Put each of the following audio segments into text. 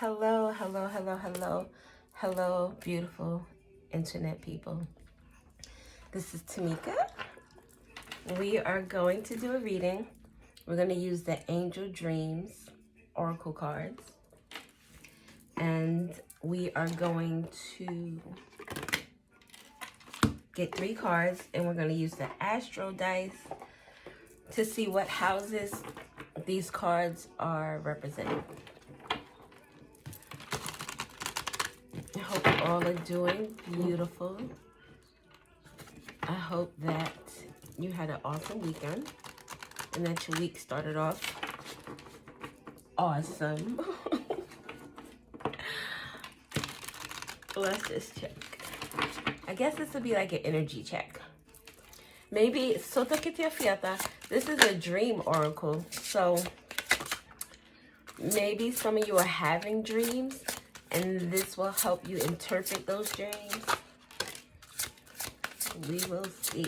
Hello, hello, hello, hello, hello, beautiful internet people. This is Tamika. We are going to do a reading. We're going to use the Angel Dreams Oracle cards. And we are going to get 3 cards, and we're going to use the Astro Dice to see what houses these cards are representing. I hope you all are doing beautiful. I hope that you had an awesome weekend and that your week started off awesome. Let's just check. I guess this would be like an energy check. Maybe, this is a dream oracle. So maybe some of you are having dreams and this will help you interpret those dreams. We will see.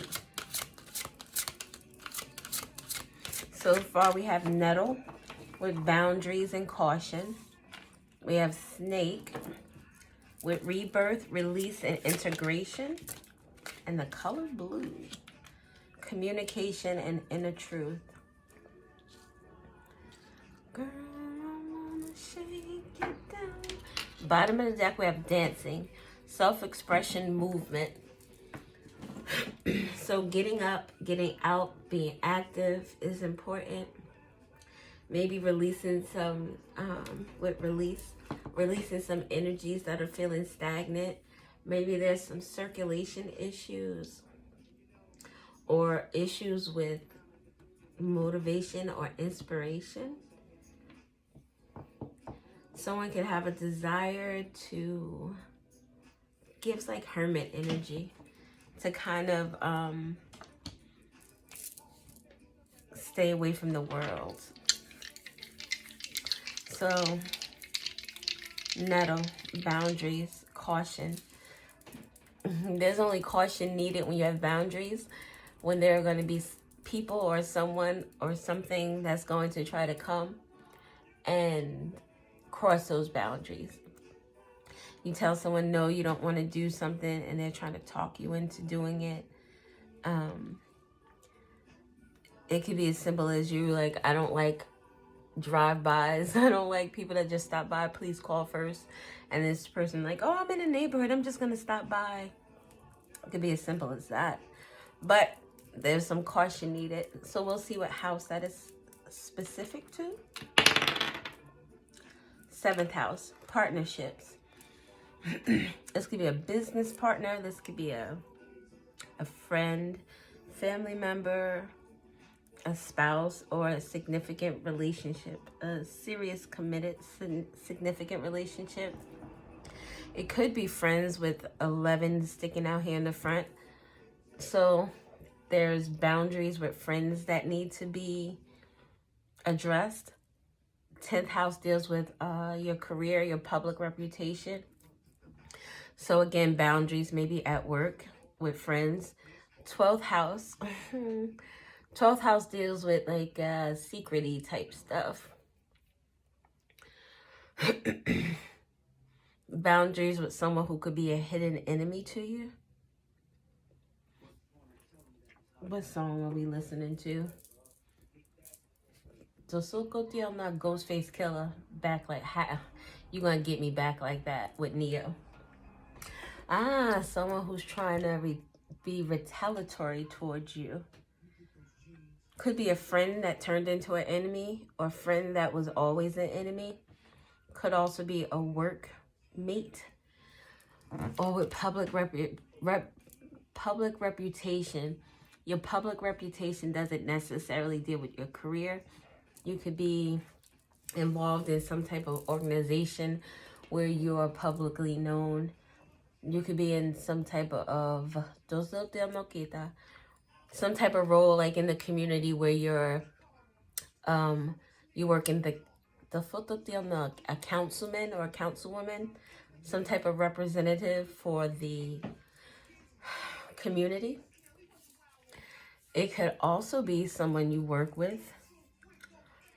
So far we have Nettle with boundaries and caution. We have Snake with rebirth, release, and integration. And the color blue, communication and inner truth. Girl, I wanna shake it down. Bottom of the deck, we have dancing, self-expression, movement. So getting up, getting out, being active is important. Maybe releasing some, releasing some energies that are feeling stagnant. Maybe there's some circulation issues or issues with motivation or inspiration. Someone could have a desire to, gives like hermit energy, to kind of stay away from the world. So, Nettle, boundaries, caution. There's only caution needed when you have boundaries, when there are going to be people or someone or something that's going to try to come and cross those boundaries. You tell someone, no, you don't want to do something, and they're trying to talk you into doing it. It could be as simple as you like, I don't like drive-bys. I don't like people that just stop by. Please call first. And this person like, oh, I'm in a neighborhood. I'm just going to stop by. It could be as simple as that. But there's some caution needed. So we'll see what house that is specific to. 7th house, partnerships. This could be a business partner. This could be a friend, family member, a spouse, or a significant relationship. A serious, committed, significant relationship. It could be friends with 11 sticking out here in the front. So there's boundaries with friends that need to be addressed. 10th house deals with your career, your public reputation. So again, boundaries maybe at work, with friends. 12th house. 12th house deals with like secret-y type stuff. Boundaries with someone who could be a hidden enemy to you. What song are we listening to? Tosoko I'm not Ghostface Killer. Back like, ha, you gonna get me back like that with Neo. Ah, someone who's trying to be retaliatory towards you. Could be a friend that turned into an enemy, or a friend that was always an enemy. Could also be a work mate, or with public reputation. Your public reputation doesn't necessarily deal with your career. You could be involved in some type of organization where you are publicly known. You could be in some type of some type of role, like in the community where you're you work in a councilman or a councilwoman, some type of representative for the community. It could also be someone you work with,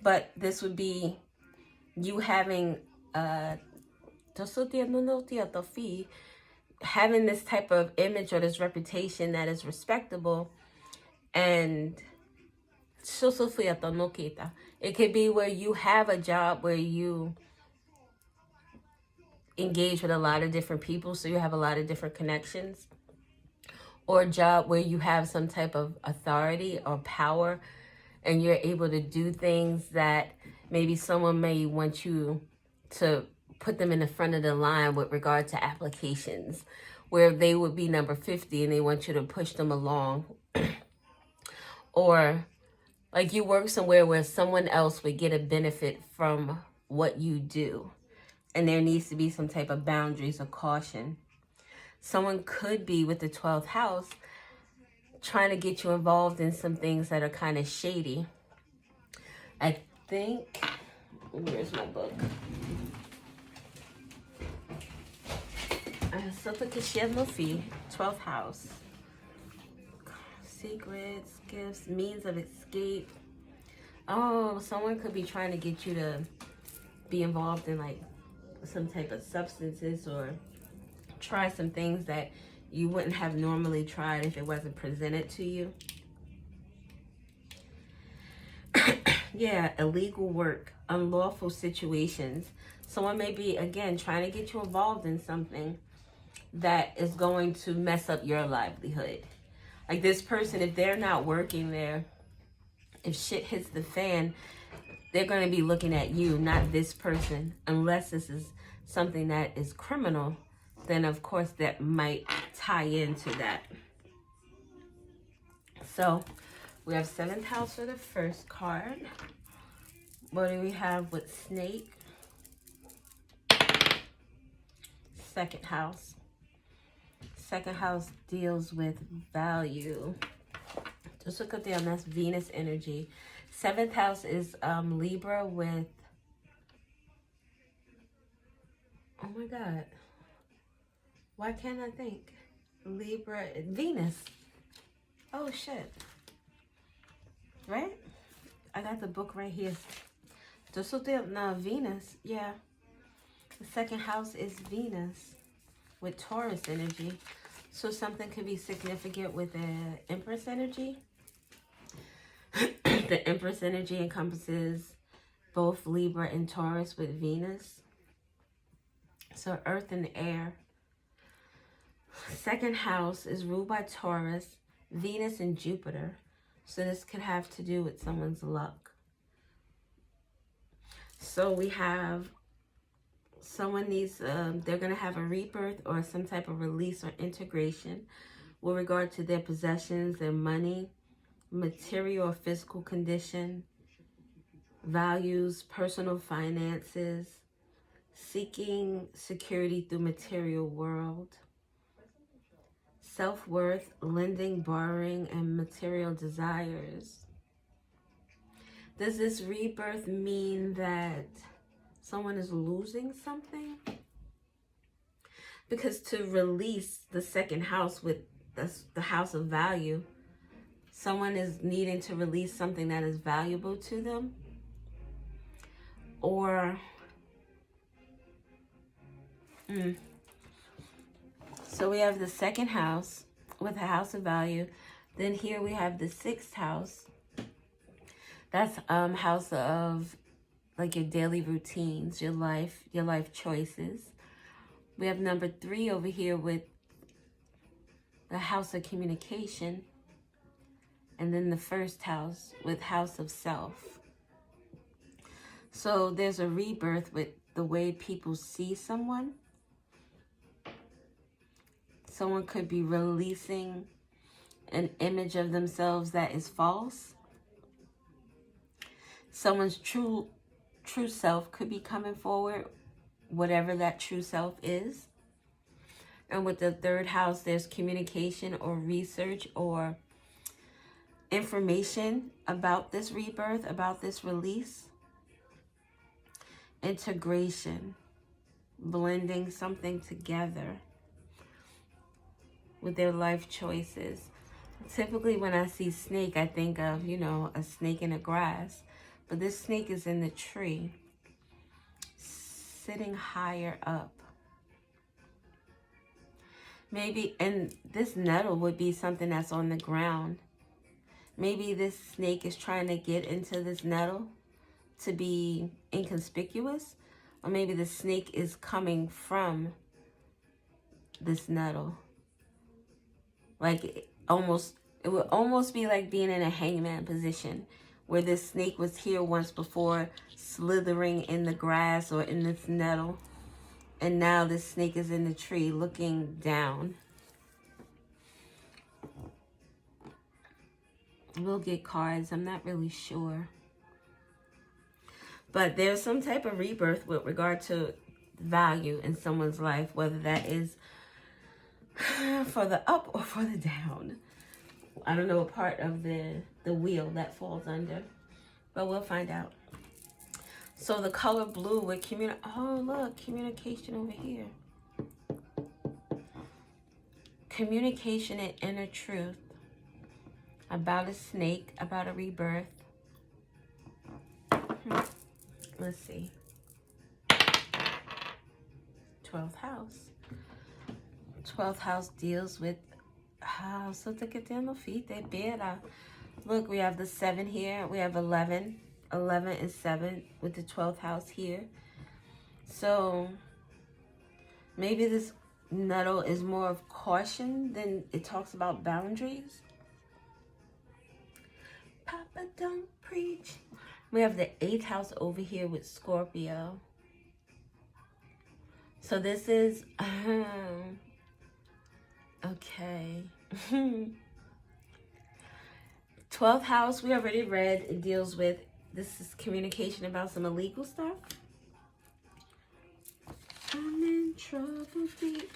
but this would be you having having this type of image or this reputation that is respectable. And it could be where you have a job where you engage with a lot of different people, so you have a lot of different connections, or a job where you have some type of authority or power, and you're able to do things that maybe someone may want you to put them in the front of the line with regard to applications, where they would be number 50 and they want you to push them along. Or like you work somewhere where someone else would get a benefit from what you do, and there needs to be some type of boundaries or caution. Someone could be with the 12th house trying to get you involved in some things that are kind of shady. I think, where's my book? Sota Kishianofi, 12th house. Secrets, gifts, means of escape. Oh, someone could be trying to get you to be involved in like some type of substances, or try some things that you wouldn't have normally tried if it wasn't presented to you. Yeah, illegal work, unlawful situations. Someone may be, again, trying to get you involved in something that is going to mess up your livelihood. Like this person, if they're not working there, if shit hits the fan, they're going to be looking at you, not this person. Unless this is something that is criminal, then of course that might tie into that. So we have 7th house for the first card. What do we have with snake? 2nd house. 2nd house deals with value. Just look at them, that's Venus energy. 7th house is Libra with, oh my God, why can't I think? Libra, Venus. Oh shit. Right? I got the book right here. Just look at now, Venus, yeah. The 2nd house is Venus with Taurus energy. So something could be significant with the Empress energy. The Empress energy encompasses both Libra and Taurus with Venus. So earth and air. 2nd house is ruled by Taurus, Venus and Jupiter. So this could have to do with someone's luck. So we have someone needs, they're going to have a rebirth or some type of release or integration with regard to their possessions, their money, material or physical condition, values, personal finances, seeking security through material world, self-worth, lending, borrowing, and material desires. Does this rebirth mean that someone is losing something? Because to release the 2nd house with the house of value, someone is needing to release something that is valuable to them. Or, so we have the 2nd house with a house of value. Then here we have the 6th house. That's house of like your daily routines, your life choices. We have number 3 over here with the house of communication. And then the 1st house with house of self. So there's a rebirth with the way people see someone. Someone could be releasing an image of themselves that is false. Someone's true self could be coming forward, whatever that true self is. And with the 3rd house, there's communication or research or information about this rebirth, about this release. Integration, blending something together with their life choices. Typically when I see snake, I think of, you know, a snake in the grass. But this snake is in the tree, sitting higher up. Maybe, and this nettle would be something that's on the ground. Maybe this snake is trying to get into this nettle to be inconspicuous. Or maybe the snake is coming from this nettle. Like it would almost be like being in a hangman position, where this snake was here once before, slithering in the grass or in this nettle. And now this snake is in the tree looking down. We'll get cards. I'm not really sure. But there's some type of rebirth with regard to value in someone's life, whether that is for the up or for the down. I don't know what part of the wheel that falls under, but we'll find out. So the color blue with oh look, communication over here. Communication and inner truth. About a snake, about a rebirth. Let's see. 12th house. 12th house deals with so te que te no fite, bera. Look, we have the 7 here. We have 11. 11 and 7 with the 12th house here. So maybe this nettle is more of caution than it talks about boundaries. Papa don't preach. We have the 8th house over here with Scorpio. So this is okay. 12th house we already read. It deals with, this is communication about some illegal stuff. I'm in trouble deep.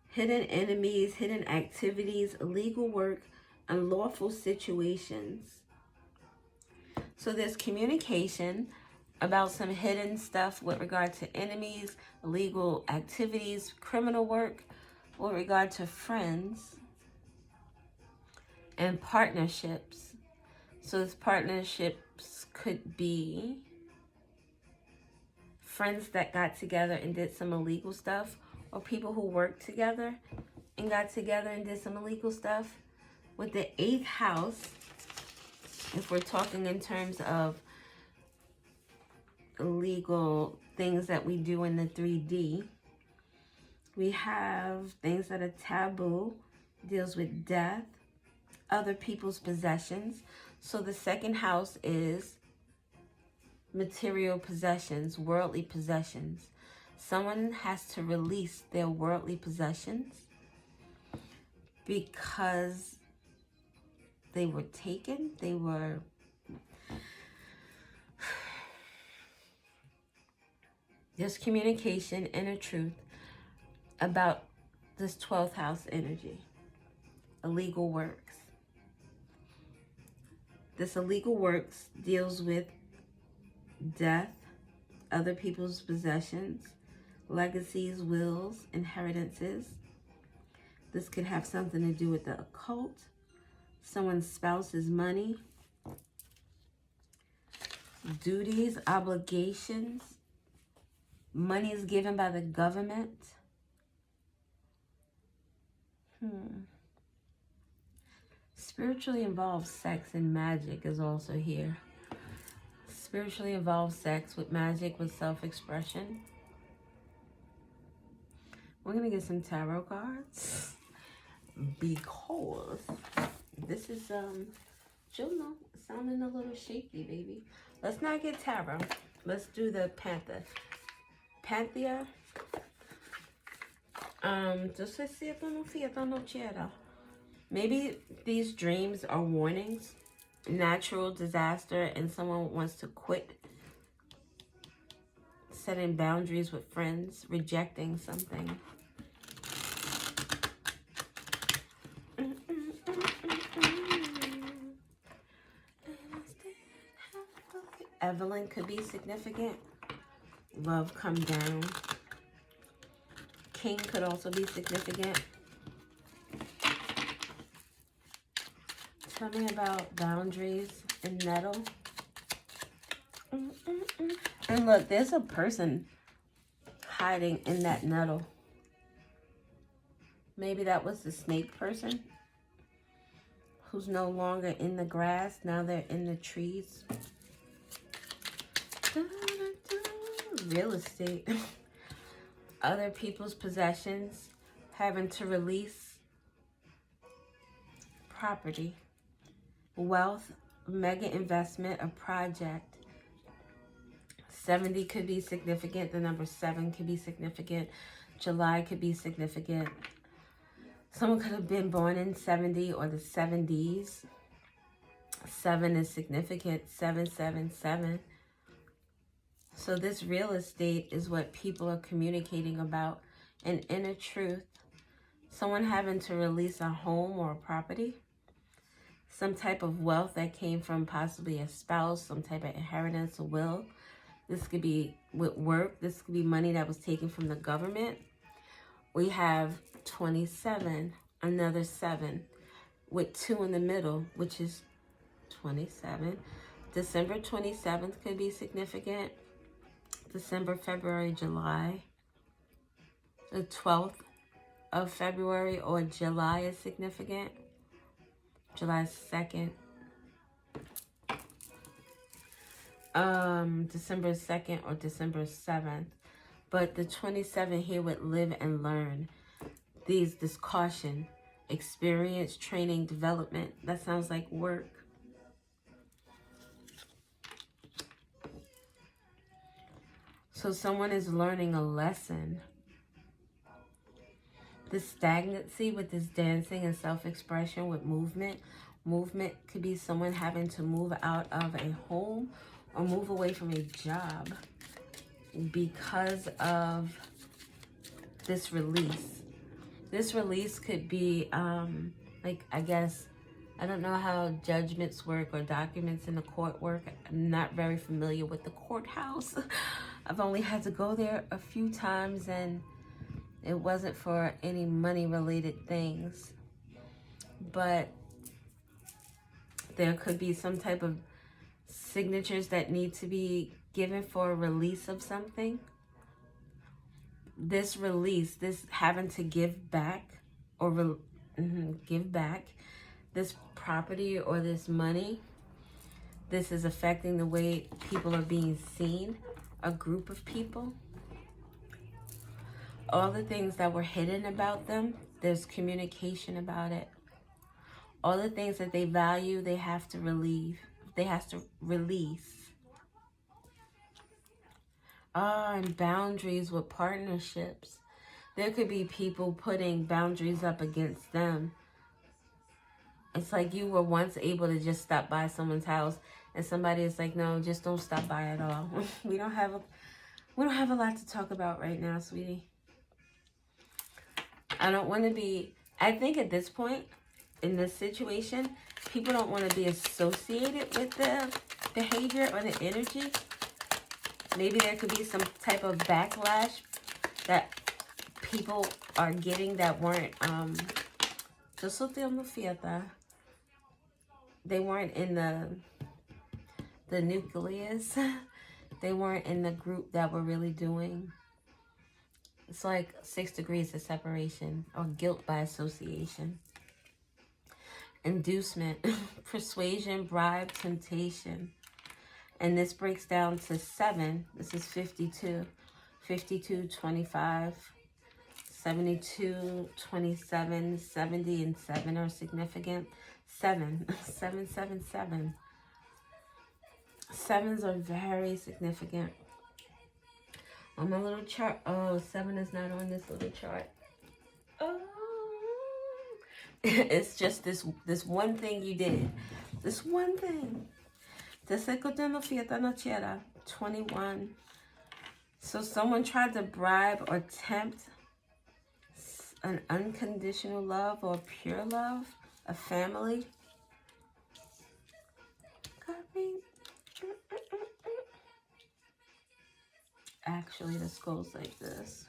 Hidden enemies, hidden activities, illegal work, unlawful situations. So there's communication about some hidden stuff with regard to enemies, illegal activities, criminal work, with regard to friends, and partnerships. So these partnerships could be friends that got together and did some illegal stuff, or people who worked together and got together and did some illegal stuff. With the 8th house, if we're talking in terms of illegal things that we do in the 3D, we have things that are taboo, deals with death, other people's possessions. So the 2nd house is material possessions, worldly possessions. Someone has to release their worldly possessions because they were taken, there's communication, inner truth about this 12th house energy. Illegal works. This illegal works deals with death, other people's possessions, legacies, wills, inheritances. This could have something to do with the occult, someone's spouse's money, duties, obligations, money is given by the government. Spiritually involved sex and magic is also here. Spiritually involved sex with magic, with self-expression. We're going to get some tarot cards because this is, Juno sounding a little shaky, baby. Let's not get tarot. Let's do the Panthea. Maybe these dreams are warnings, natural disaster, and someone wants to quit, setting boundaries with friends, rejecting something. Evelyn could be significant. Love come down. King could also be significant. Tell me about boundaries and nettle. And look, there's a person hiding in that nettle. Maybe that was the snake person who's no longer in the grass. Now they're in the trees. Real estate. Other people's possessions. Having to release property. Wealth. Mega investment. A project. 70 could be significant. The number 7 could be significant. July could be significant. Someone could have been born in 70 or the 70s. 7 is significant. 777. So this real estate is what people are communicating about. An inner truth. Someone having to release a home or a property. Some type of wealth that came from possibly a spouse. Some type of inheritance, a will. This could be with work. This could be money that was taken from the government. We have 27, another 7, with 2 in the middle, which is 27. December 27th could be significant. December, February, July. The 12th of February or July is significant. July 2nd. December 2nd or December 7th. But the 27 here would live and learn. This caution, experience, training, development. That sounds like work. So someone is learning a lesson. This stagnancy with this dancing and self-expression with movement. Movement could be someone having to move out of a home or move away from a job because of this release. This release could be, like, I guess, I don't know how judgments work or documents in the court work. I'm not very familiar with the courthouse. I've only had to go there a few times, and it wasn't for any money-related things. But there could be some type of signatures that need to be given for a release of something. This release, this having to give back or give back this property or this money, this is affecting the way people are being seen, a group of people. All the things that were hidden about them, there's communication about it. All the things that they value, they have to relieve. They have to release. And boundaries with partnerships. There could be people putting boundaries up against them. It's like you were once able to just stop by someone's house, and somebody is like, no, just don't stop by at all. We don't have a lot to talk about right now, sweetie. I don't want to be, I think at this point, in this situation, people don't want to be associated with the behavior or the energy. Maybe there could be some type of backlash that people are getting that weren't, they weren't in the nucleus. They weren't in the group that were really doing. It's like 6 degrees of separation or guilt by association. Inducement, persuasion, bribe, temptation. And this breaks down to 7. This is 52. 52, 25, 72, 27, 70, and 7 are significant. 7, 7, 7, 7. 7s are very significant. On my little chart, oh, 7 is not on this little chart. Oh. It's just this one thing you did. This one thing. 21. So someone tried to bribe or tempt an unconditional love or pure love, a family. Actually, this goes like this.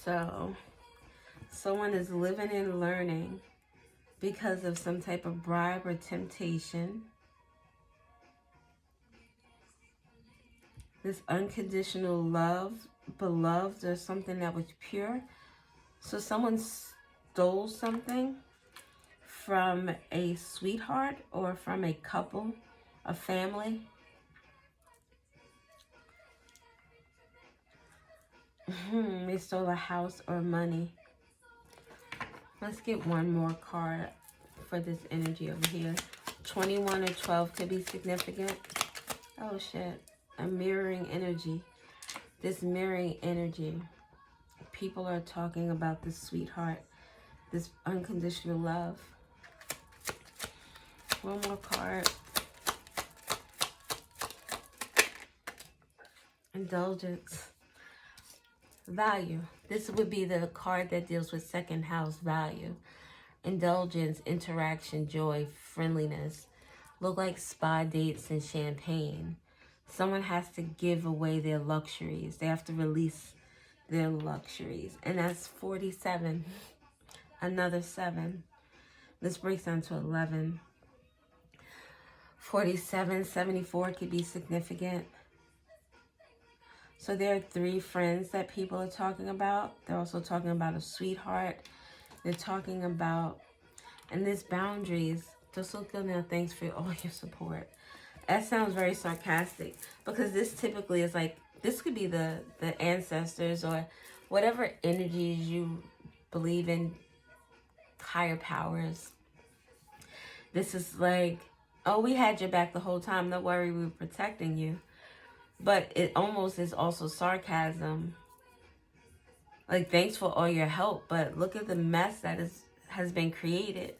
So, someone is living and learning because of some type of bribe or temptation. This unconditional love, beloved, or something that was pure. So someone stole something from a sweetheart or from a couple, a family. They stole a house or money. Let's get one more card for this energy over here. 21 or 12 could be significant. Oh shit. A mirroring energy. This mirroring energy. People are talking about this sweetheart. This unconditional love. One more card. Indulgence. Value. This would be the card that deals with second house value. Indulgence, interaction, joy, friendliness. Look like spa dates and champagne. Someone has to give away their luxuries. They have to release their luxuries. And that's 47. Another 7. This breaks down to 11. 47, 74 could be significant. So there are 3 friends that people are talking about. They're also talking about a sweetheart. They're talking about, and this boundaries. Just look now, thanks for all your support. That sounds very sarcastic because this typically is like, this could be the ancestors or whatever energies you believe in, higher powers. This is like, oh, we had your back the whole time. Don't worry, we were protecting you. But it almost is also sarcasm. Like, thanks for all your help, but look at the mess that has been created.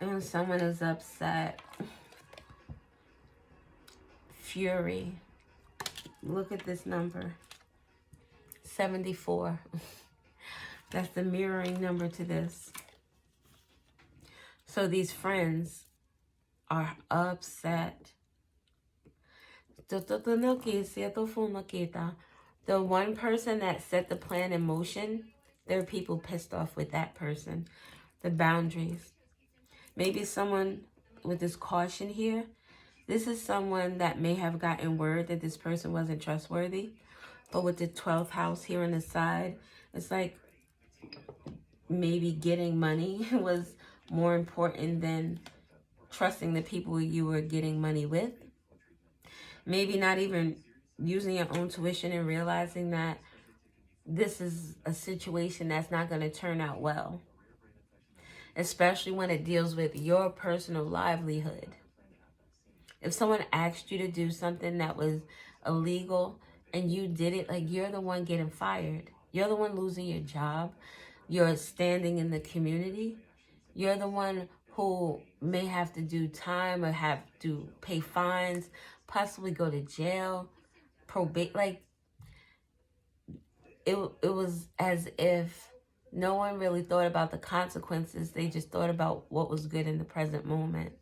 And when someone is upset, fury. Look at this number. 74. That's the mirroring number to this. So these friends are upset. The one person that set the plan in motion, there are people pissed off with that person. The boundaries. Maybe someone with this caution here. This is someone that may have gotten word that this person wasn't trustworthy. But with the 12th house here on the side, it's like maybe getting money was more important than trusting the people you were getting money with. Maybe not even using your own tuition and realizing that this is a situation that's not going to turn out well. Especially when it deals with your personal livelihood. If someone asked you to do something that was illegal and you did it, like, you're the one getting fired. You're the one losing your job. You're standing in the community. You're the one who may have to do time or have to pay fines, possibly go to jail, probate. Like, it was as if no one really thought about the consequences. They just thought about what was good in the present moment.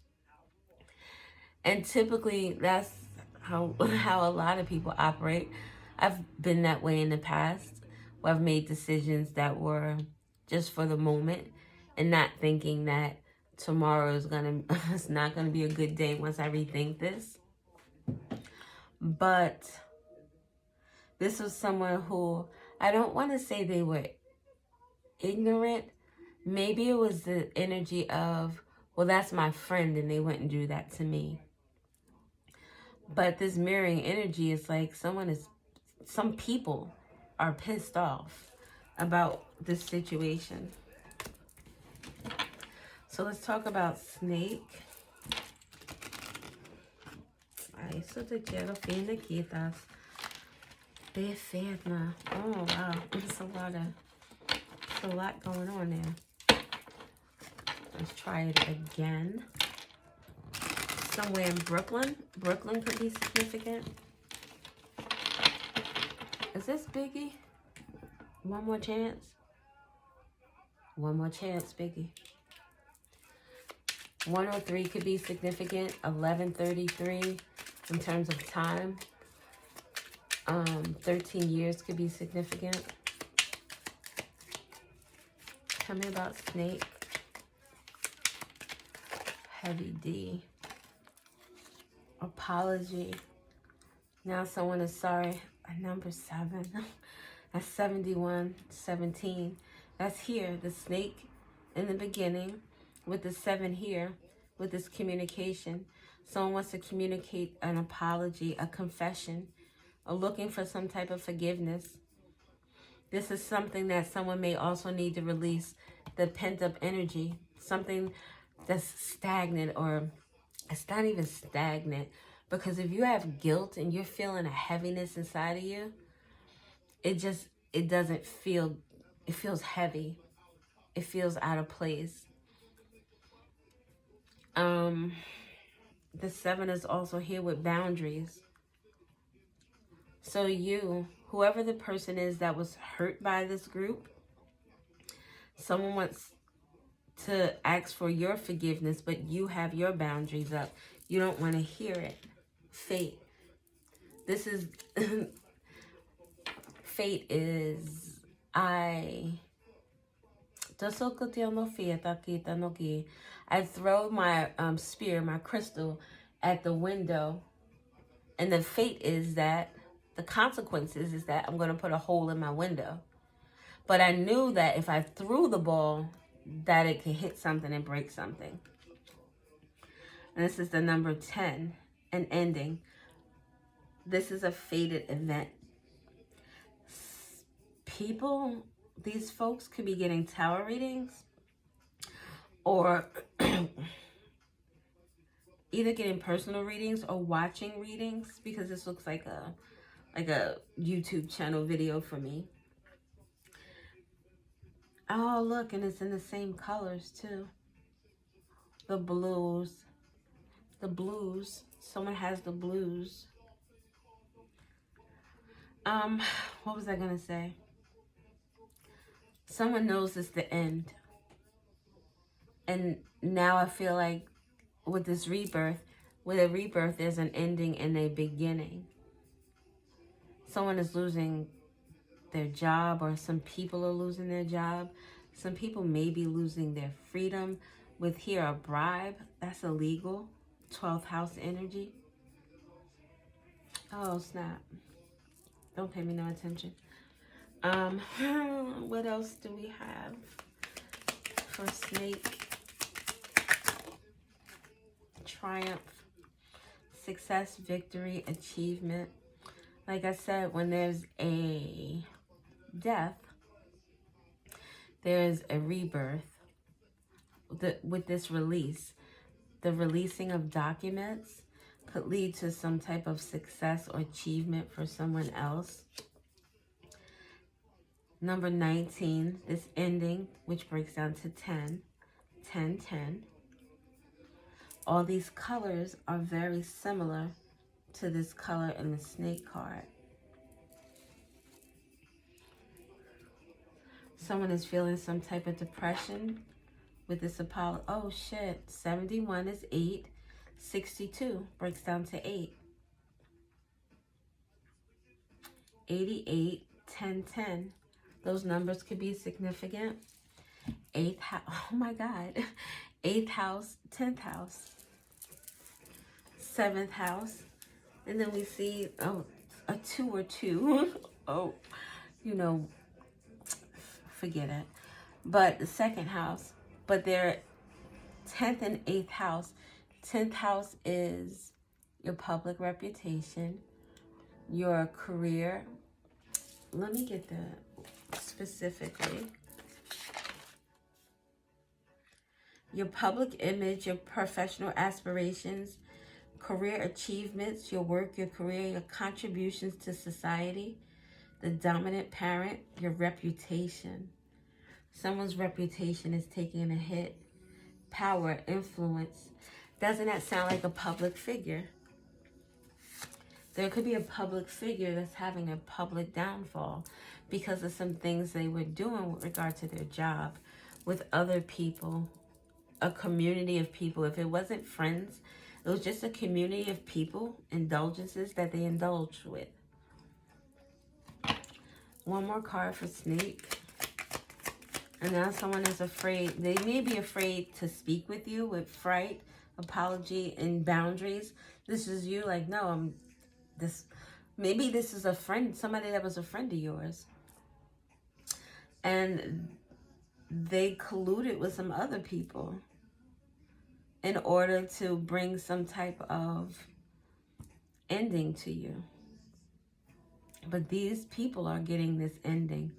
And typically, that's how a lot of people operate. I've been that way in the past, where I've made decisions that were just for the moment and not thinking that tomorrow is it's not gonna be a good day once I rethink this. But this was someone who, I don't want to say they were ignorant. Maybe it was the energy of, well, that's my friend and they wouldn't do that to me. But this mirroring energy is like some people are pissed off about this situation. So let's talk about snake. Eso te quiero finiquitas. Perfeita. Oh wow, it's a lot going on there. Let's try it again. Somewhere in Brooklyn. Brooklyn could be significant. Is this Biggie? One more chance. One more chance, Biggie. 103 could be significant. 1133 in terms of time. 13 years could be significant. Tell me about snake. Heavy D. apology. Now someone is sorry. Number 7. That's 71, 17. That's here, the snake in the beginning with the 7 here with this communication. Someone wants to communicate an apology, a confession, or looking for some type of forgiveness. This is something that someone may also need to release, the pent-up energy, something that's stagnant, or it's not even stagnant, because if you have guilt and you're feeling a heaviness inside of you, it doesn't feel, it feels heavy. It feels out of place. The 7 is also here with boundaries. So you, whoever the person is that was hurt by this group, someone wants to ask for your forgiveness, but you have your boundaries up. You don't want to hear it. Fate. This is... Fate is... I throw my spear, my crystal, at the window. And the fate is that, the consequences is that I'm going to put a hole in my window. But I knew that if I threw the ball, that it could hit something and break something. And this is the number 10, an ending. This is a fated event. People, these folks could be getting tarot readings, or either getting personal readings or watching readings, because this looks like a YouTube channel video for me. Oh, look, and it's in the same colors too. The blues. The blues. Someone has the blues. What was I gonna say? Someone knows it's the end. And now I feel like with this rebirth, with a rebirth, there's an ending and a beginning. Someone is losing their job, or some people are losing their job. Some people may be losing their freedom. With here, a bribe, that's illegal. 12th house energy. Oh, snap. Don't pay me no attention. What else do we have for snake? Triumph, success, victory, achievement. Like I said, when there's a death, there's a rebirth. With this release, the releasing of documents could lead to some type of success or achievement for someone else. Number 19, this ending, which breaks down to 10, 10, 10. All these colors are very similar to this color in the snake card. Someone is feeling some type of depression with this Apollo. Oh shit, 71 is 8, 62 breaks down to 8. 88, 10, 10. Those numbers could be significant. 8th house, oh my God. 8th house, 10th house. 7th house. And then we see a 2 or 2. Oh, you know, forget it. But the 2nd house. But they're 10th and 8th house. 10th house is your public reputation, your career. Let me get the specifically. Your public image, your professional aspirations, career achievements, your work, your career, your contributions to society, the dominant parent, your reputation. Someone's reputation is taking a hit. Power, influence. Doesn't that sound like a public figure? There could be a public figure that's having a public downfall because of some things they were doing with regard to their job, with other people, a community of people. If it wasn't friends, it was just a community of people, indulgences that they indulged with. One more card for snake. And now someone is afraid. They may be afraid to speak with you with fright, apology and boundaries. This is you like, no, maybe this is a friend, somebody that was a friend of yours. And they colluded with some other people in order to bring some type of ending to you. But these people are getting this ending.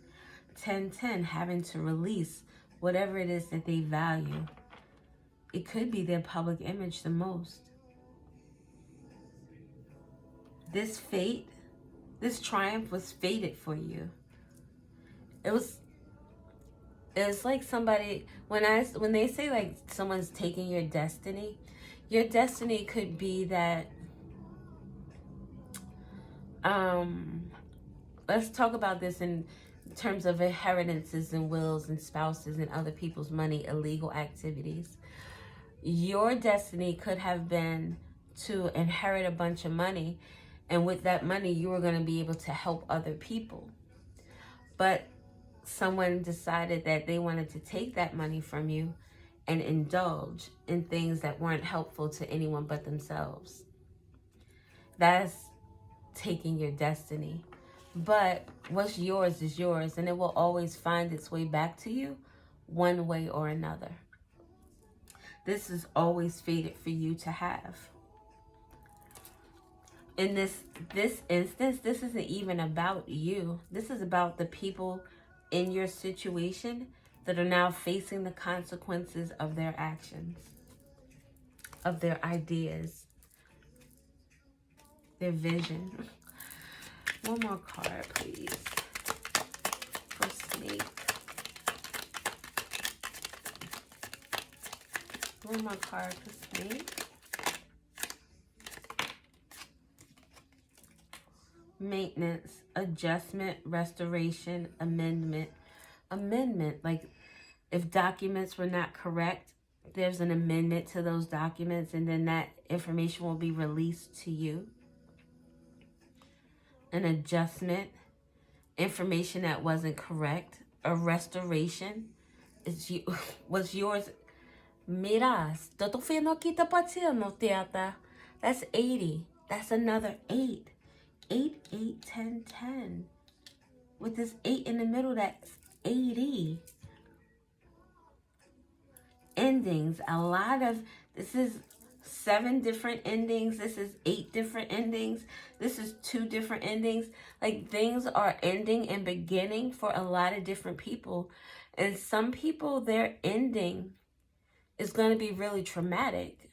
10-10, having to release whatever it is that they value. It could be their public image the most. This fate, this triumph was fated for you. It's like somebody, when they say like someone's taking your destiny could be that, let's talk about this in terms of inheritances and wills and spouses and other people's money, illegal activities. Your destiny could have been to inherit a bunch of money, and with that money you were going to be able to help other people. But someone decided that they wanted to take that money from you and indulge in things that weren't helpful to anyone but themselves. That's taking your destiny. But what's yours is yours, and it will always find its way back to you one way or another. This is always fated for you to have. In this instance, this isn't even about you. This is about the people in your situation that are now facing the consequences of their actions, of their ideas, their vision. One more card, please, for Snake. One more card for Snake. Maintenance, adjustment, restoration, amendment. Amendment, like if documents were not correct, there's an amendment to those documents, and then that information will be released to you. An adjustment, information that wasn't correct. A restoration, was yours. Miras, that's 80. That's another 8. 8, 8, 10, 10. With this 8 in the middle, that's 80. Endings. This is 7 different endings. This is 8 different endings. This is 2 different endings. Like, things are ending and beginning for a lot of different people. And some people, their ending is going to be really traumatic.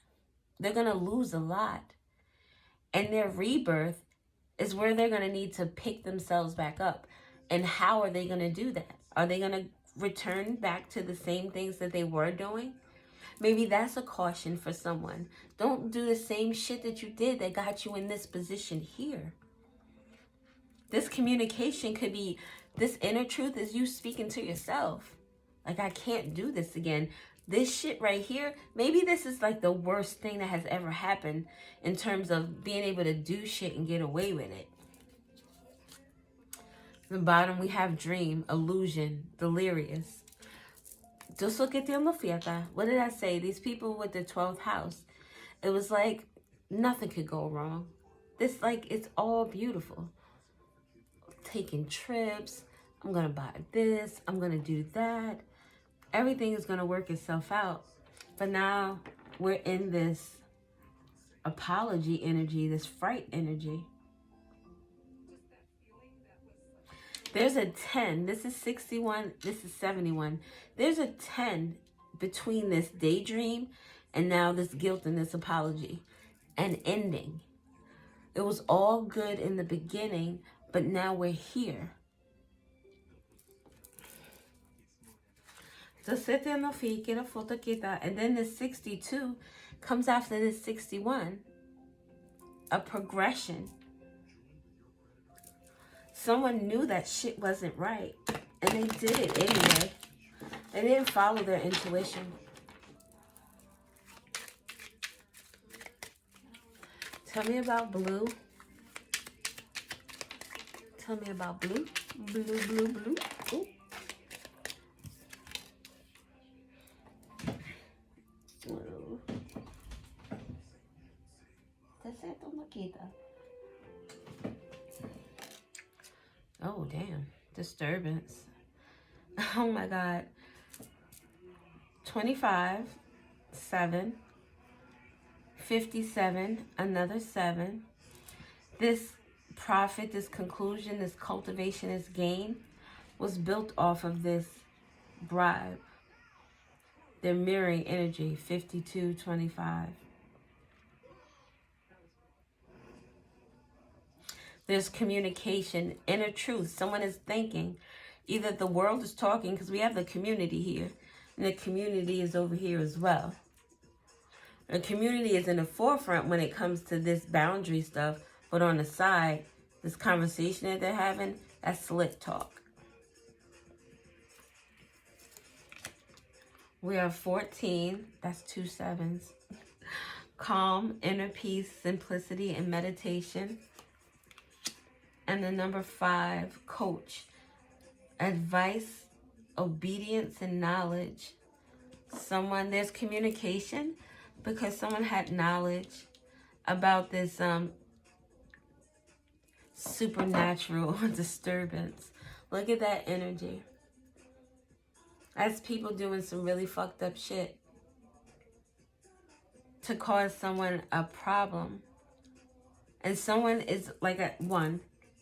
They're going to lose a lot. And their rebirth is where they're going to need to pick themselves back up. And how are they going to do that? Are they going to return back to the same things that they were doing? Maybe that's a caution for someone. Don't do the same shit that you did that got you in this position here. This communication could be, this inner truth is you speaking to yourself. Like, I can't do this again. This shit right here, maybe this is like the worst thing that has ever happened in terms of being able to do shit and get away with it. At the bottom, we have dream, illusion, delirious. What did I say? These people with the 12th house, it was like nothing could go wrong. This, like, it's all beautiful. Taking trips, I'm going to buy this, I'm going to do that. Everything is going to work itself out. But now we're in this apology energy, this fright energy. There's a 10. This is 61. This is 71. There's a 10 between this daydream and now this guilt and this apology. An ending. It was all good in the beginning, but now we're here. So sit there no feet, get a photo, get that. And then this 62 comes after this 61. A progression. Someone knew that shit wasn't right, and they did it anyway. They didn't follow their intuition. Tell me about blue. Tell me about blue. Blue, blue, blue. Ooh. poquito. Oh, damn. Disturbance. Oh, my God. 25, 7, 57, another 7. This profit, this conclusion, this cultivation, this gain was built off of this bribe. They're mirroring energy, 52, 25. There's communication, inner truth. Someone is thinking. Either the world is talking, because we have the community here, and the community is over here as well. The community is in the forefront when it comes to this boundary stuff, but on the side, this conversation that they're having, that's slick talk. We have 14, that's 2 7s. Calm, inner peace, simplicity, and meditation. And the number 5, coach, advice, obedience, and knowledge. There's communication because someone had knowledge about this supernatural disturbance. Look at that energy. That's people doing some really fucked up shit to cause someone a problem. And someone is like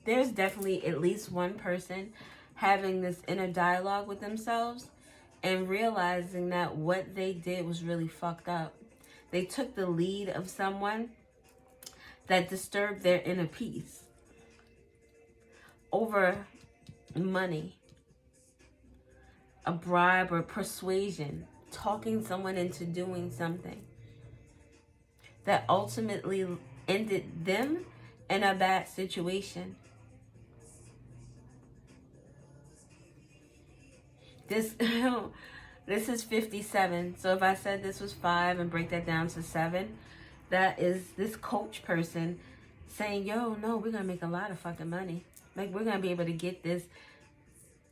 there's definitely at least one person having this inner dialogue with themselves and realizing that what they did was really fucked up. They took the lead of someone that disturbed their inner peace over money, a bribe or persuasion, talking someone into doing something that ultimately ended them in a bad situation. This is 57. So if I said this was 5 and break that down to 7, that is this coach person saying, yo, no, we're going to make a lot of fucking money. Like, we're going to be able to get this.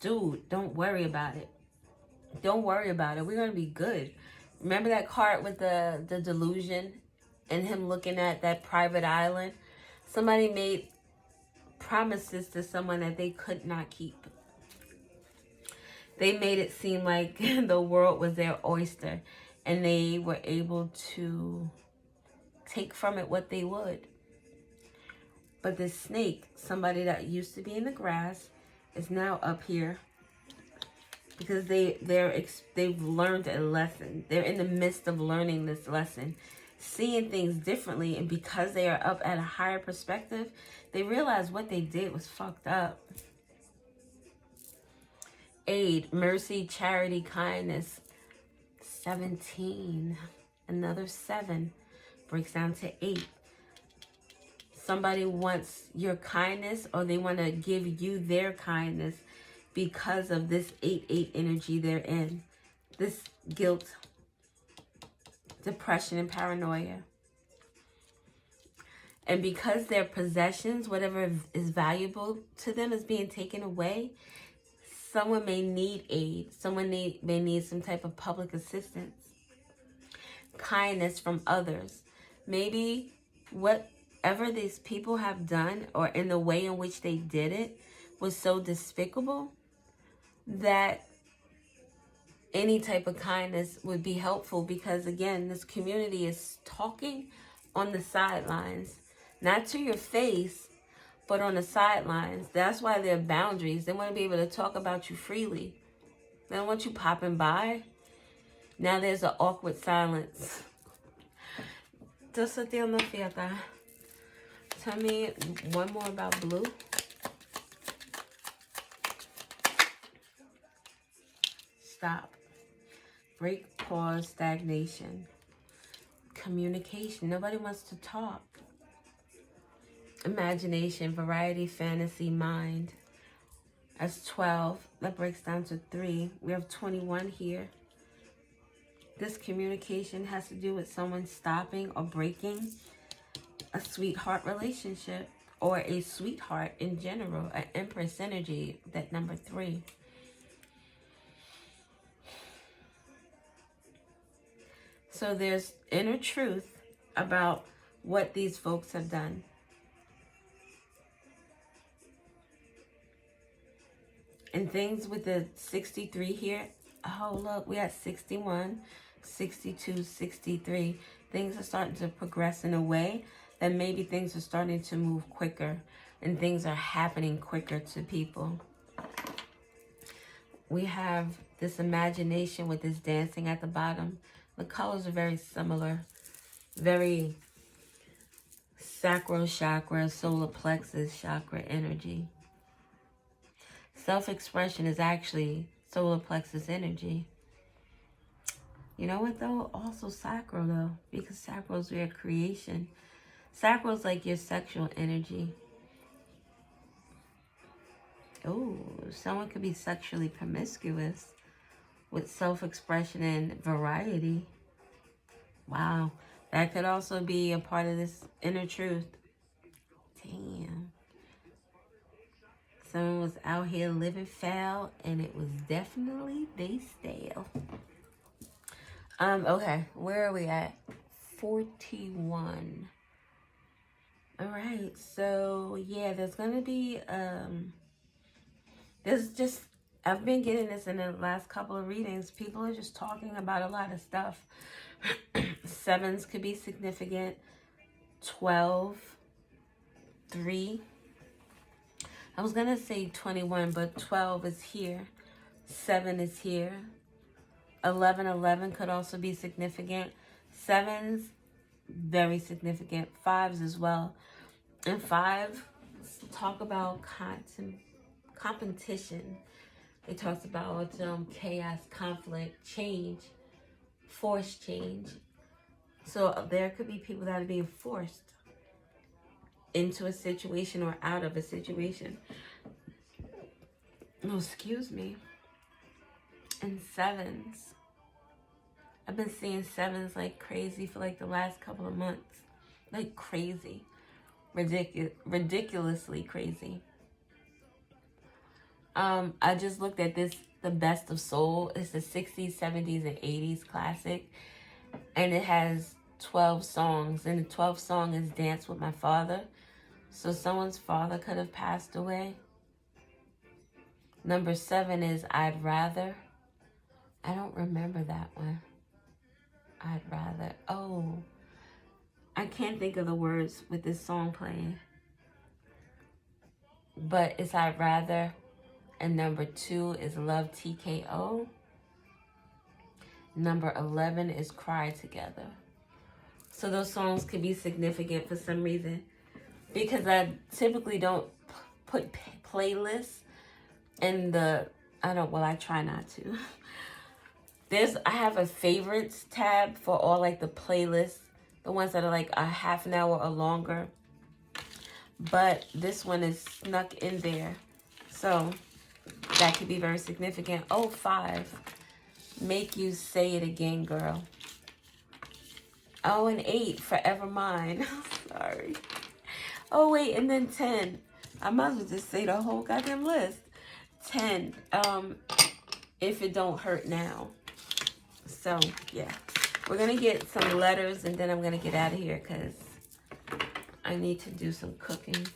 Dude, don't worry about it. Don't worry about it. We're going to be good. Remember that card with the delusion and him looking at that private island? Somebody made promises to someone that they could not keep. They made it seem like the world was their oyster and they were able to take from it what they would. But this snake, somebody that used to be in the grass, is now up here because they've learned a lesson. They're in the midst of learning this lesson, seeing things differently, and because they are up at a higher perspective, they realize what they did was fucked up. Aid, mercy, charity, kindness. 17. Another 7 breaks down to 8. Somebody wants your kindness, or they want to give you their kindness because of this 8-8 energy they're in. This guilt, depression, and paranoia. And because their possessions, whatever is valuable to them, is being taken away, someone may need aid. Someone may need some type of public assistance. Kindness from others. Maybe whatever these people have done, or in the way in which they did it, was so despicable that any type of kindness would be helpful. Because again, this community is talking on the sidelines, not to your face, but on the sidelines. That's why there are boundaries. They want to be able to talk about you freely. They don't want you popping by. Now there's an awkward silence. Tell me one more about blue. Stop. Break, pause, stagnation. Communication. Nobody wants to talk. Imagination, variety, fantasy, mind. That's 12. That breaks down to 3. We have 21 here. This communication has to do with someone stopping or breaking a sweetheart relationship, or a sweetheart in general, an Empress energy, that number 3. So there's inner truth about what these folks have done. And things with the 63 here. Oh, look, we got 61, 62, 63. Things are starting to progress in a way that maybe things are starting to move quicker and things are happening quicker to people. We have this imagination with this dancing at the bottom. The colors are very similar. Very sacral chakra, solar plexus chakra energy. Self-expression is actually solar plexus energy. You know what though? Also sacral though, because sacral is your creation. Sacral is like your sexual energy. Oh, someone could be sexually promiscuous with self-expression and variety. Wow. That could also be a part of this inner truth. Damn. Someone was out here living foul and it was definitely they stale. Okay, where are we at? 41. All right, so yeah, there's gonna be there's just, I've been getting this in the last couple of readings. People are just talking about a lot of stuff. 7s could be significant. 12, 3. I was gonna say 21, but 12 is here. 7 is here. 11 could also be significant. 7s, very significant. 5s as well. And 5, talk about competition. It talks about chaos, conflict, change, forced change. So there could be people that are being forced into a situation or out of a situation. Oh, excuse me. And 7s. I've been seeing 7s like crazy for like the last couple of months. Like crazy. Ridiculously crazy. I just looked at this, the Best of Soul. It's the 60s, 70s, and 80s classic. And it has 12 songs. And the 12th song is Dance with My Father. So someone's father could have passed away. Number 7 is I'd Rather. I don't remember that one. I'd rather. Oh, I can't think of the words with this song playing. But it's I'd Rather. And number 2 is Love TKO. Number 11 is Cry Together. So those songs could be significant for some reason. Because I typically don't put playlists in the, I try not to. I have a favorites tab for all like the playlists. The ones that are like a half an hour or longer. But this one is snuck in there. So that could be very significant. Oh, 5. Make You Say It Again, Girl. Oh, and 8. Forever Mine. Sorry. Oh, wait, and then 10. I might as well just say the whole goddamn list. 10. If It Don't Hurt Now. So, yeah. We're going to get some letters, and then I'm going to get out of here because I need to do some cooking.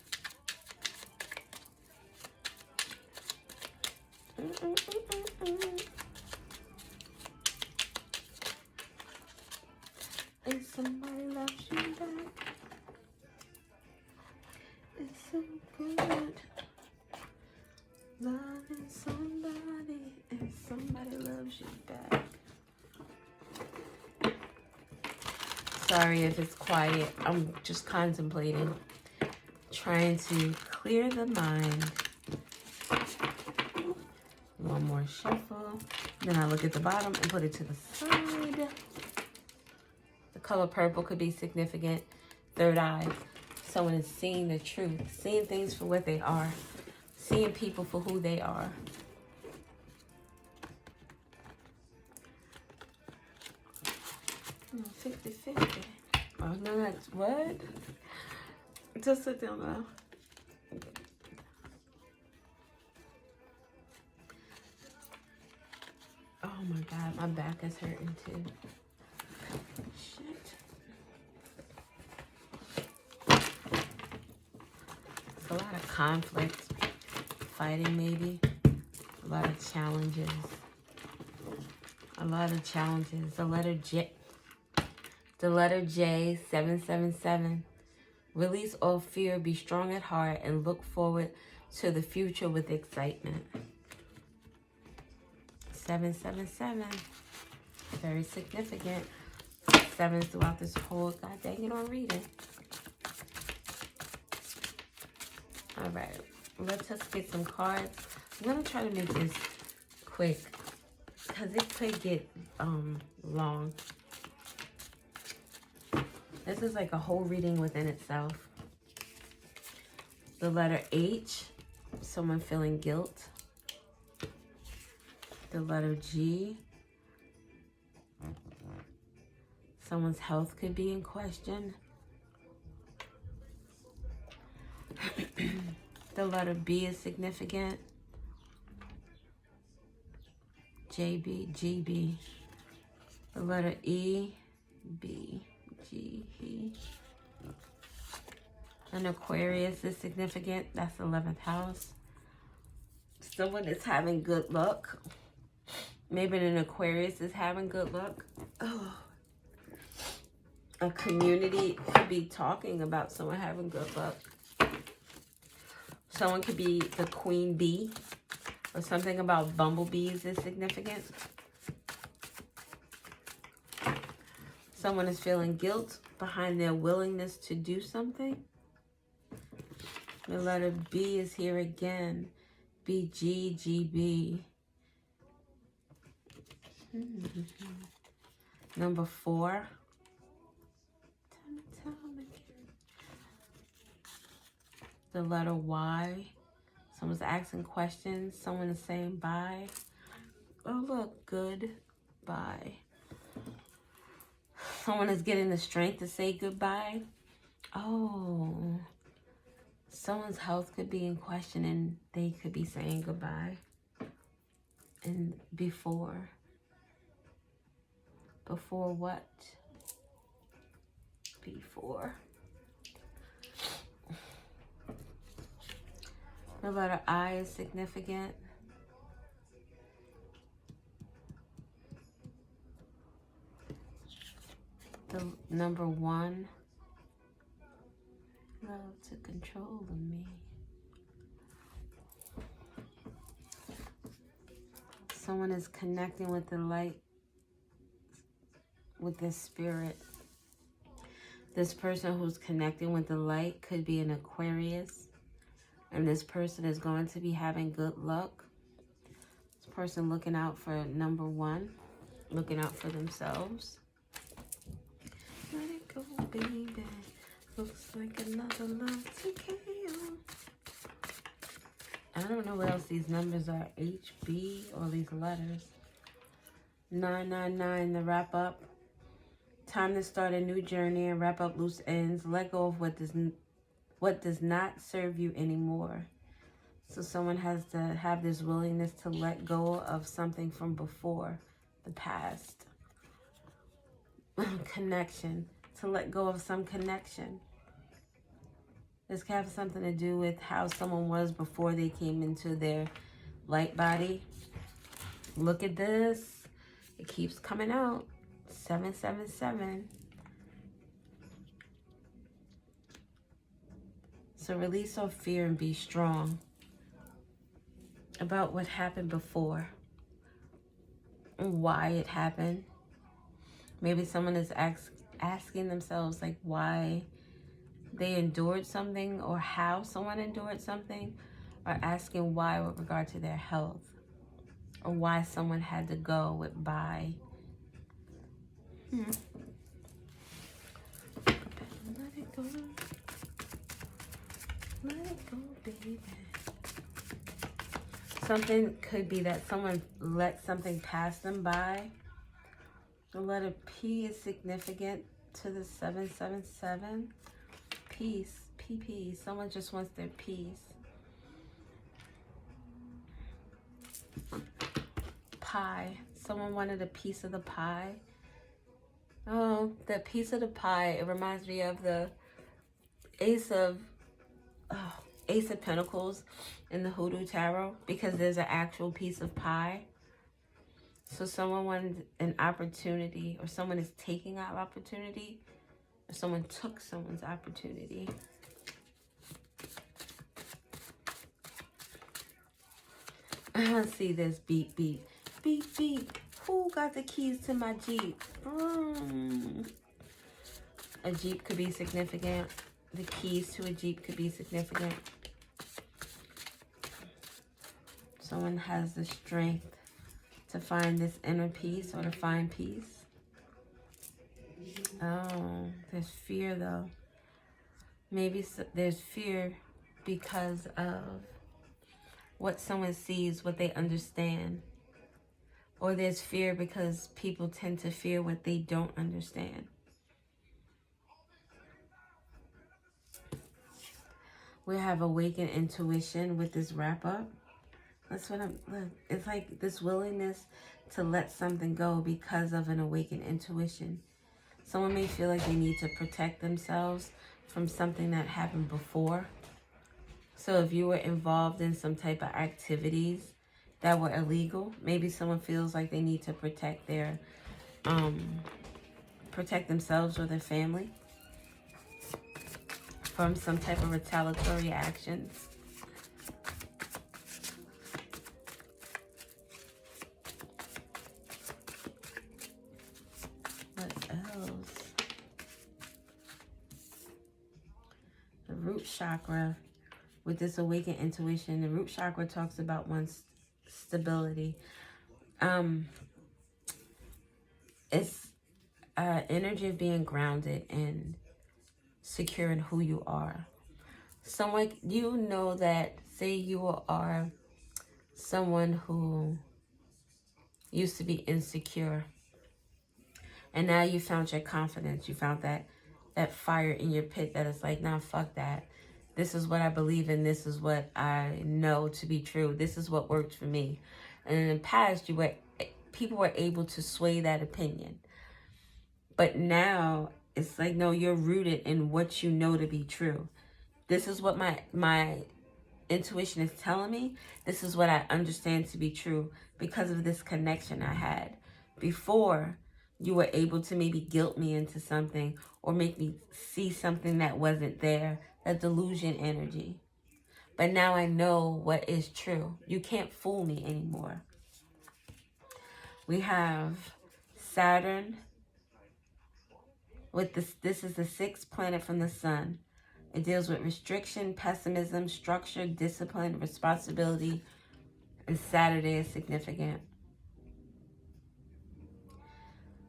And somebody loves you back. It's so good. Loving somebody and somebody loves you back. Sorry if it's quiet. I'm just contemplating. Trying to clear the mind. One more shuffle. Then I look at the bottom and put it to the side. The color purple could be significant. Third eye. Someone is seeing the truth. Seeing things for what they are. Seeing people for who they are. Oh, 50-50. Oh, no, that's what? Just sit down now. Oh my God, my back is hurting too. Shit. It's a lot of conflict. Fighting maybe. A lot of challenges. A lot of challenges. The letter J. The letter J, 777. Release all fear, be strong at heart, and look forward to the future with excitement. 777. Very significant. 7s throughout this whole god dang it on reading. Alright. Let's just get some cards. I'm going to try to make this quick because it could get long. This is like a whole reading within itself. The letter H, someone feeling guilt. The letter G, someone's health could be in question. The letter B is significant. JB, GB. The letter E, B, G, E. An Aquarius is significant. That's the 11th house. Someone is having good luck. Maybe an Aquarius is having good luck. Oh. A community could be talking about someone having good luck. Someone could be the queen bee. Or something about bumblebees is significant. Someone is feeling guilt behind their willingness to do something. The letter B is here again. BGGB. Number 4. The letter Y. Someone's asking questions. Someone is saying bye. Oh, look. Goodbye. Someone is getting the strength to say goodbye. Oh. Someone's health could be in question and they could be saying goodbye. And before. Before what? Before. The letter I is significant. The number 1. Love to control me. Someone is connecting with the light, with the spirit. This person who's connecting with the light could be an Aquarius. And this person is going to be having good luck. This person looking out for number 1. Looking out for themselves. Let it go, baby. Looks like another love TKO. I don't know what else these numbers are. HB or these letters. 999, the wrap up. Time to start a new journey and wrap up loose ends. Let go of what does not serve you anymore. So someone has to have this willingness to let go of something from before, the past. Connection. To let go of some connection. This could have something to do with how someone was before they came into their light body. Look at this. It keeps coming out. 777. So release all fear and be strong about what happened before and why it happened. Maybe someone is asking themselves like why they endured something or how someone endured something, or asking why with regard to their health, or why someone had to go with bye. Let it go. Let it go, baby. Something could be that someone let something pass them by. The letter P is significant to the 777. Peace, PP. Someone just wants their peace. Pie. Someone wanted a piece of the pie. Oh, that piece of the pie. It reminds me of the Ace Ace of Pentacles in the Hoodoo Tarot, because there's an actual piece of pie. So someone wanted an opportunity, or someone is taking an opportunity, or someone took someone's opportunity. Let's see this. Beep, beep. Beep, beep. Who got the keys to my Jeep? A Jeep could be significant. The keys to a Jeep could be significant. Someone has the strength to find this inner peace, or to find peace. Oh, there's fear though. Maybe there's fear because of what someone sees, what they understand. Or there's fear because people tend to fear what they don't understand. We have awakened intuition with this wrap up. That's what it's like, this willingness to let something go because of an awakened intuition. Someone may feel like they need to protect themselves from something that happened before. So if you were involved in some type of activities that were illegal, maybe someone feels like they need to protect their, protect themselves or their family from some type of retaliatory actions. What else? The root chakra, with this awakened intuition, the root chakra talks about one's stability. It's energy of being grounded and secure in who you are. Someone, you know that, say you are someone who used to be insecure, and now you found your confidence. You found that fire in your pit that is like, nah, fuck that. This is what I believe in. This is what I know to be true. This is what worked for me. And in the past, people were able to sway that opinion. But now it's like, no, you're rooted in what you know to be true. This is what my intuition is telling me. This is what I understand to be true because of this connection I had. Before, you were able to maybe guilt me into something or make me see something that wasn't there, that delusion energy. But now I know what is true. You can't fool me anymore. We have Saturn with this is the 6th planet from the sun. It deals with restriction, pessimism, structure, discipline, responsibility, and Saturday is significant.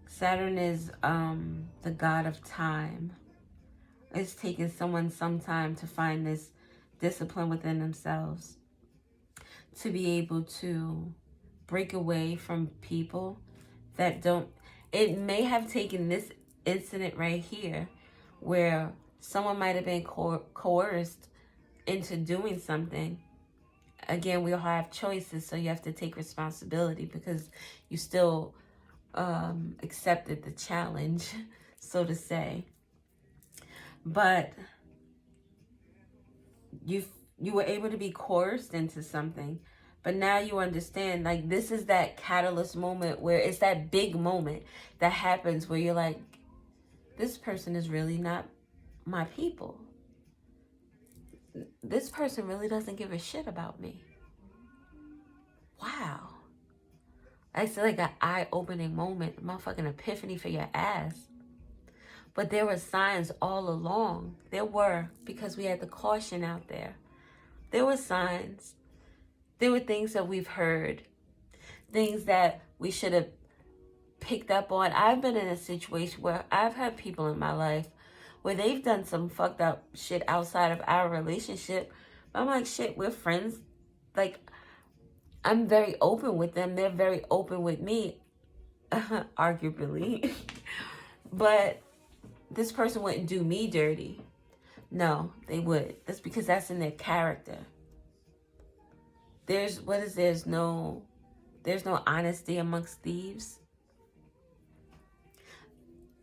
Saturn is the god of time. It's taken someone some time to find this discipline within themselves, to be able to break away from people that don't. It may have taken this incident right here where someone might have been coerced into doing something. Again, we all have choices, so you have to take responsibility because you still accepted the challenge, so to say. But you were able to be coerced into something, but now you understand, like, this is that catalyst moment where it's that big moment that happens where you're like, this person is really not my people. This person really doesn't give a shit about me. Wow. It's like an eye-opening moment, motherfucking epiphany for your ass. But there were signs all along. There were, because we had the caution out there. There were signs. There were things that we've heard. Things that we should have picked up on. I've been in a situation where I've had people in my life where they've done some fucked up shit outside of our relationship. But I'm like, shit, we're friends. Like, I'm very open with them. They're very open with me, arguably. But this person wouldn't do me dirty. No, they would. That's because that's in their character. There's no honesty amongst thieves.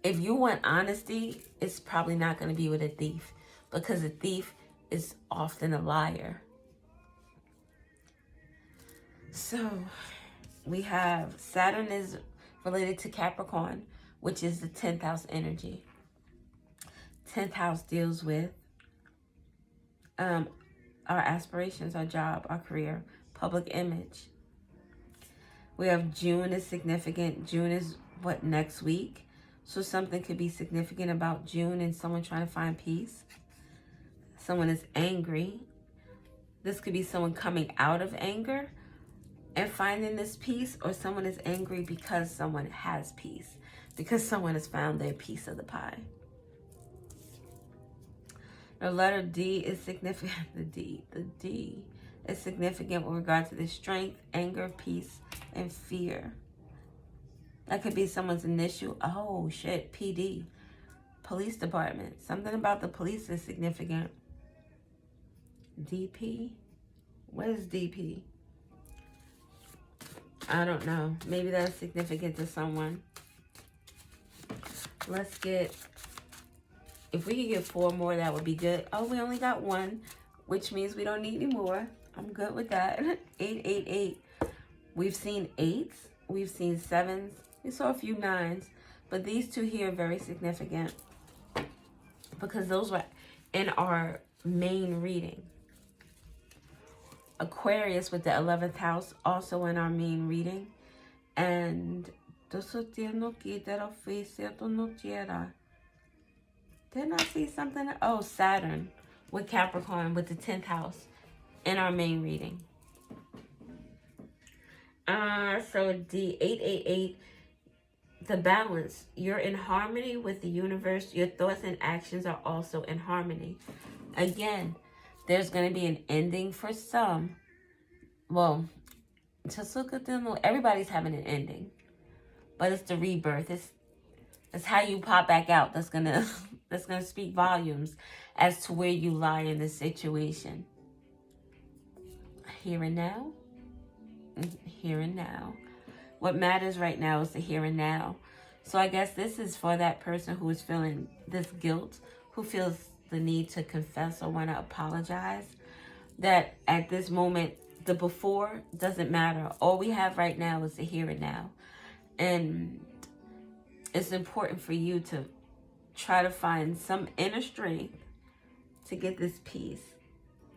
If you want honesty, it's probably not going to be with a thief, because a thief is often a liar. So we have Saturn is related to Capricorn, which is the 10th house energy. 10th house deals with our aspirations, our job, our career, public image. We have June is significant. June is what, next week? So something could be significant about June and someone trying to find peace. Someone is angry. This could be someone coming out of anger and finding this peace, or someone is angry because someone has peace, because someone has found their piece of the pie. The letter D is significant. The D is significant with regard to the strength, anger, peace, and fear. That could be someone's initial. Oh shit, PD, police department. Something about the police is significant. DP, what is DP? I don't know. Maybe that's significant to someone. Let's get, if we could get 4 more, that would be good. Oh, we only got 1, which means we don't need any more. I'm good with that. 888. We've seen 8s. We've seen 7s. We saw a few 9s. But these 2 here are very significant, because those were in our main reading. Aquarius with the 11th house, also in our main reading. And didn't I see something? Oh, Saturn with Capricorn with the 10th house in our main reading. So D888, the balance. You're in harmony with the universe. Your thoughts and actions are also in harmony. Again, there's going to be an ending for some. Well, just look at them. Everybody's having an ending. But it's the rebirth. It's how you pop back out that's gonna speak volumes as to where you lie in the situation. Here and now. Here and now. What matters right now is the here and now. So I guess this is for that person who is feeling this guilt, who feels the need to confess or want to apologize. That at this moment, the before doesn't matter. All we have right now is the here and now. And it's important for you to try to find some inner strength to get this peace.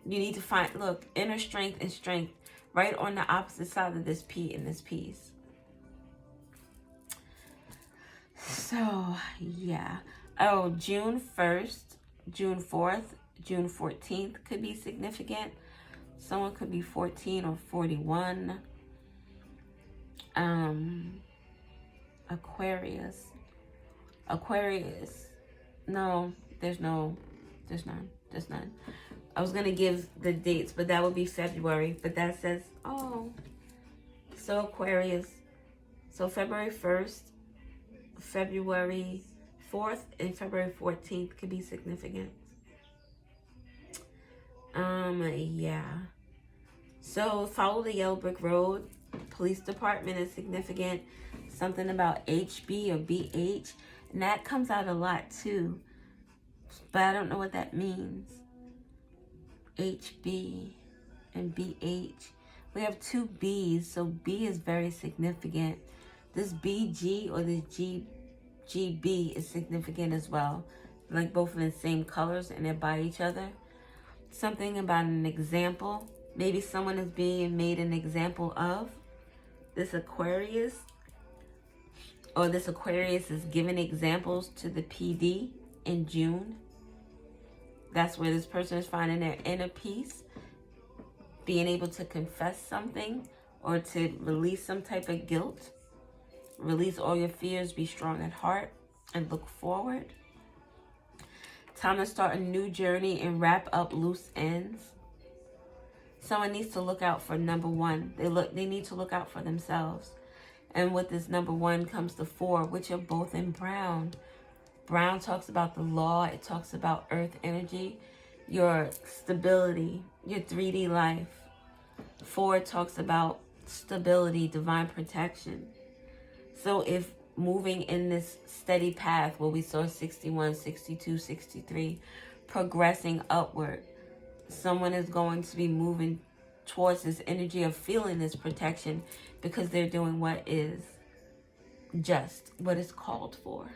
You need to find, look, inner strength and strength right on the opposite side of this P in this piece. So, yeah. Oh, June 1st, June 4th, June 14th could be significant. Someone could be 14 or 41. Aquarius. No, there's none. I was going to give the dates, but that would be February. But that says, oh. So Aquarius. So February 1st, February 4th, and February 14th could be significant. Yeah. So follow the yellow brick road. Police department is significant. Something about HB or BH. And that comes out a lot too. But I don't know what that means. HB and BH. We have 2 B's. So B is very significant. This BG or this GB is significant as well. Like both in the same colors and they're by each other. Something about an example. Maybe someone is being made an example of. This Aquarius. Or this Aquarius is giving examples to the PD in June. That's where this person is finding their inner peace. Being able to confess something or to release some type of guilt. Release all your fears, be strong at heart, and look forward. Time to start a new journey and wrap up loose ends. Someone needs to look out for number 1. They need to look out for themselves. And with this number 1 comes the 4, which are both in brown. Brown talks about the law. It talks about earth energy, your stability, your 3D life. 4 talks about stability, divine protection. So if moving in this steady path where we saw 61, 62, 63, progressing upward, someone is going to be moving towards this energy of feeling this protection because they're doing what is just, what is called for.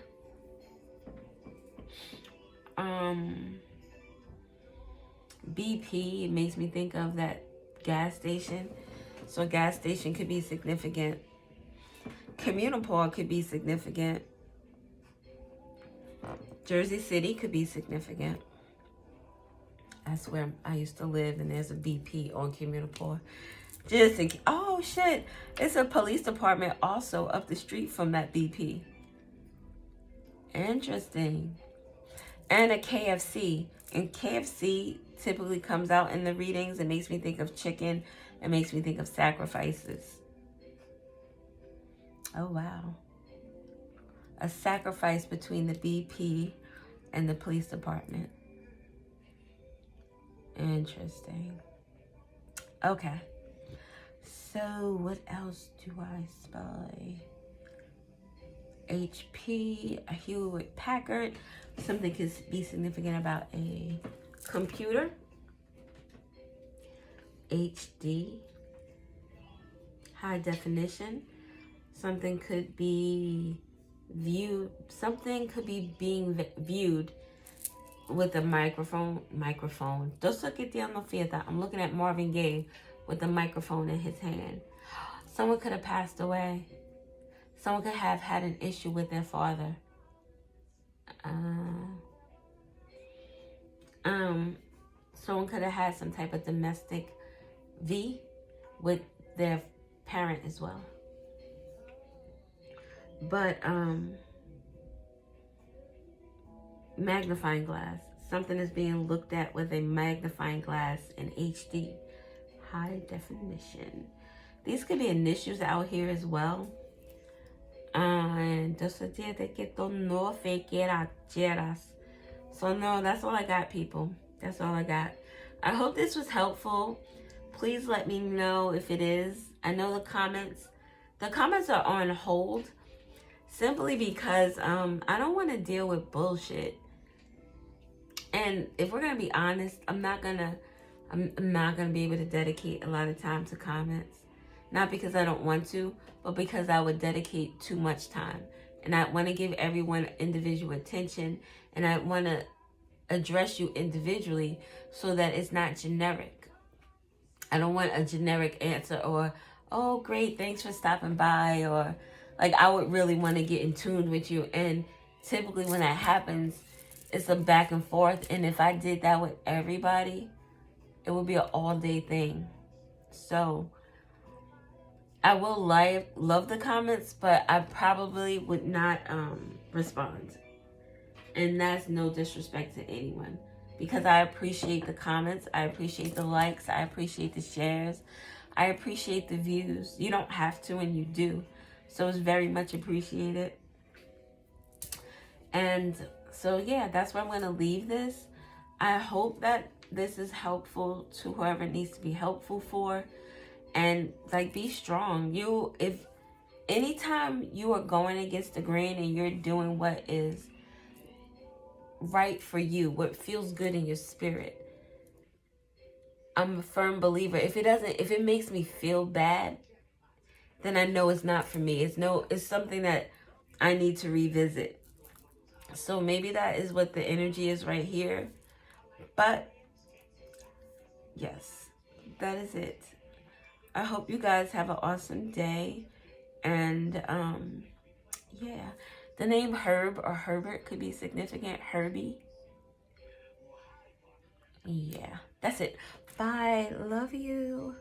BP, it makes me think of that gas station. So a gas station could be significant. Communipore could be significant. Jersey City could be significant. That's where I used to live, and there's a BP on Communipore. Just in, oh shit, it's a police department also up the street from that BP. Interesting. And a KFC. And KFC typically comes out in the readings. It makes me think of chicken. It makes me think of sacrifices. Oh, wow. A sacrifice between the BP and the police department. Interesting. Okay. So, what else do I spy? HP, a Hewlett Packard. Something could be significant about a computer. HD, high definition. Something could be viewed. Something could be being viewed with a microphone. Just look at the fiesta. I'm looking at Marvin Gaye with the microphone in his hand. Someone could have passed away. Someone could have had an issue with their father. Someone could have had some type of domestic V with their parent as well. But magnifying glass. Something is being looked at with a magnifying glass in HD. High definition. These could be initials out here as well. And just a día de que tú no quieras. So no, that's all I got, people. That's all I got. I hope this was helpful. Please let me know if it is. I know the comments are on hold simply because I don't want to deal with bullshit. And if we're gonna be honest, I'm not gonna be able to dedicate a lot of time to comments. Not because I don't want to, but because I would dedicate too much time. And I want to give everyone individual attention, and I want to address you individually so that it's not generic. I don't want a generic answer or, oh, great, thanks for stopping by, or like I would really want to get in tune with you. And typically when that happens, it's a back and forth. And if I did that with everybody, it would be an all-day thing. So I will love the comments, but I probably would not respond. And that's no disrespect to anyone, because I appreciate the comments, I appreciate the likes, I appreciate the shares, I appreciate the views. You don't have to, and you do. So it's very much appreciated. And so yeah, that's where I'm going to leave this. I hope that this is helpful to whoever it needs to be helpful for. And like, be strong. If anytime you are going against the grain and you're doing what is right for you, what feels good in your spirit, I'm a firm believer. If it makes me feel bad, then I know it's not for me. It's something that I need to revisit. So maybe that is what the energy is right here. But yes, that is it. I hope you guys have an awesome day. And yeah, the name Herb or Herbert could be significant. Herbie. Yeah, that's it. Bye. Love you.